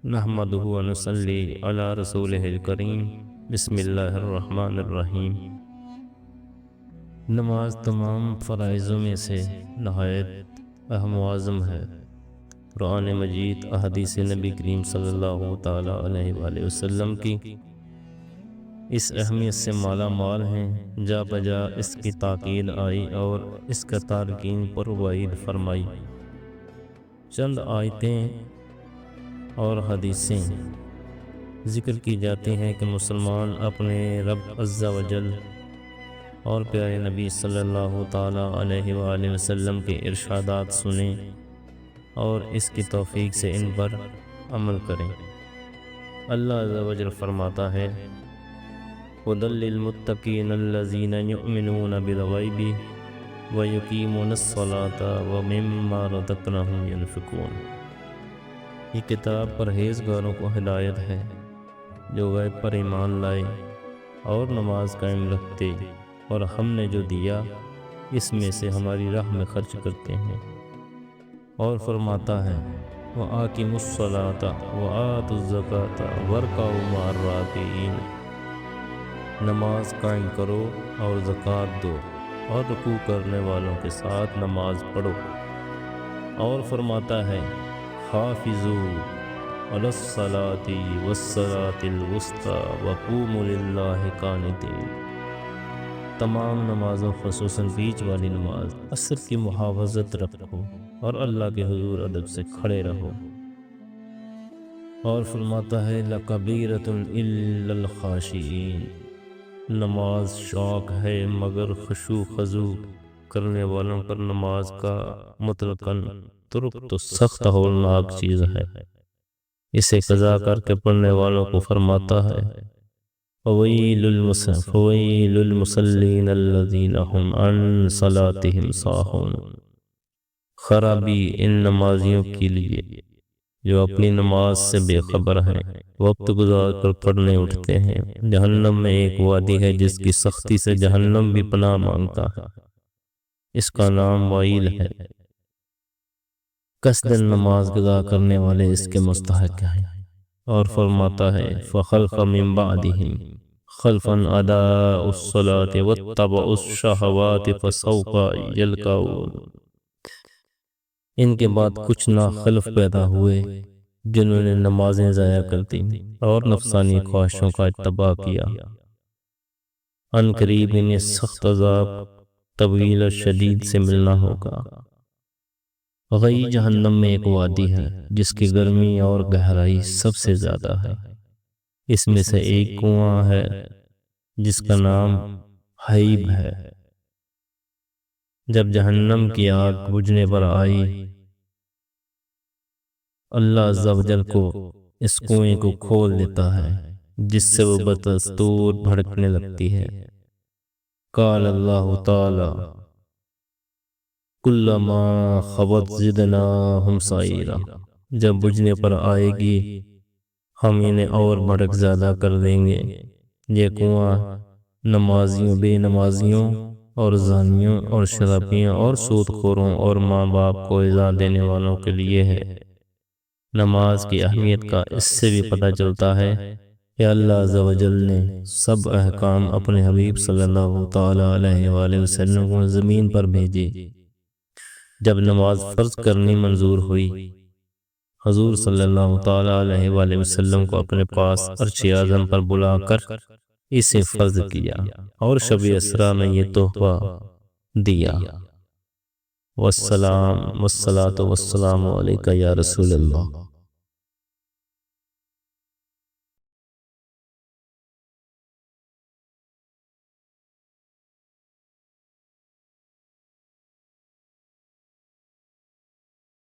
نحمده ونصلي على رسوله الکریم بسم اللہ الرحمن الرحیم۔ نماز تمام فرائضوں میں سے نہایت اہم و اعظم ہے۔ قرآن مجید احادیث نبی کریم صلی اللہ تعالیٰ علیہ وآلہ وسلم کی اس اہمیت سے مالا مال ہیں۔ جا بجا اس کی تاکید آئی اور اس کا تارکین پر وعید فرمائی۔ چند آیتیں اور حدیثیں ذکر کی جاتی ہیں کہ مسلمان اپنے رب عز و جل اور پیارے نبی صلی اللہ تعالیٰ علیہ وآلہ وسلم کے ارشادات سنیں اور اس کی توفیق سے ان پر عمل کریں۔ اللہ عز و جل فرماتا ہے هُدًى لِّلْمُتَّقِينَ الَّذِينَ يُؤْمِنُونَ بِالْغَيْبِ وَيُقِيمُونَ الصَّلَاةَ وَمِمَّا رَزَقْنَاهُمْ يُنْفِقُونَ۔ یہ کتاب پرہیزگاروں کو ہدایت ہے جو غیب پر ایمان لائے اور نماز قائم رکھتے اور ہم نے جو دیا اس میں سے ہماری راہ میں خرچ کرتے ہیں۔ اور فرماتا ہے وَآقِمُوا الصَّلَاةَ وَآتُوا الزَّكَاةَ وَارْكَعُوا مَعَ الرَّاكِعِينَ۔ نماز قائم کرو اور زکوٰۃ دو اور رکوع کرنے والوں کے ساتھ نماز پڑھو۔ اور فرماتا ہے حافظوا علی الصلاۃ والصلاۃ الوسطی وقوموا للہ قانتین۔ تمام نمازوں خصوصاً بیچ والی نماز عصر کی محافظت رکھو اور اللہ کے حضور ادب سے کھڑے رہو۔ اور فرماتا ہے لَکَبِیرَۃٌ إِلَّا الْخَاشِعِینَ۔ نماز شوق ہے مگر خشوع خضوع کرنے والوں پر نماز کا مطلقاً ترک تو سخت ہولناک چیز ہے۔ اسے قضا کر کے پڑھنے والوں کو فرماتا ہے فَوَيْلُ لِلْمُصَلِّينَ الَّذِينَ هُمْ عَنْ صَلَاتِهِمْ سَاهُونَ۔ خرابی ان نمازیوں کے لیے جو اپنی نماز سے بے خبر ہیں، وقت گزار کر پڑھنے اٹھتے ہیں۔ جہنم میں ایک وادی ہے جس کی سختی سے جہنم بھی پناہ مانگتا ہے، اس کا نام ویل ہے۔ قصداً نماز قضا کرنے والے اس کے مستحق ہیں۔ اور فرماتا ہے فَخَلْفَ مِن بَعْدِهِمْ خَلْفٌ أَضَاعُوا الصَّلَاةَ وَاتَّبَعُوا الشَّهَوَاتِ فَسَوْفَ يَلْقَوْنَ۔ ان کے بعد کچھ ناخلف پیدا ہوئے جنہوں نے نمازیں ضائع کر دیں اور نفسانی خواہشوں کا اتباع کیا۔ ان قریب انہیں سخت عذاب طویل اور شدید سے ملنا ہوگا۔ غی جہنم میں ایک وادی ہے جس کی گرمی اور گہرائی سب سے زیادہ ہے۔ اس میں سے ایک کنواں ہے جس کا نام حیب ہے۔ جب جہنم کی آگ بجھنے پر آئی، اللہ عز و جل کو اس کنویں کو کھول دیتا ہے جس سے وہ بدستور بھڑکنے لگتی ہے۔ قال اللہ تعالی کلما خبت زدناہم سعیرا۔ جب بجھنے پر آئے گی ہم انہیں اور بھڑک زیادہ کر دیں گے۔ یہ کنواں نمازیوں، بے نمازیوں اور زانیوں اور شرابیوں اور سود خوروں اور ماں باپ کو ایذا دینے والوں کے لیے ہے۔ نماز کی اہمیت کا اس سے بھی پتہ چلتا ہے کہ اللہ عز و جل نے سب احکام اپنے حبیب صلی اللہ تعالیٰ علیہ وآلہ وسلم کو زمین پر بھیجے۔ جب نماز فرض کرنی منظور ہوئی، حضور صلی اللہ تعالیٰ علیہ وآلہ وسلم کو اپنے پاس عرش اعظم پر بلا کر اسے فرض کیا اور شب اسریٰ میں یہ تحفہ دیا۔ والسلام والصلاۃ والسلام علیک یا رسول اللہ۔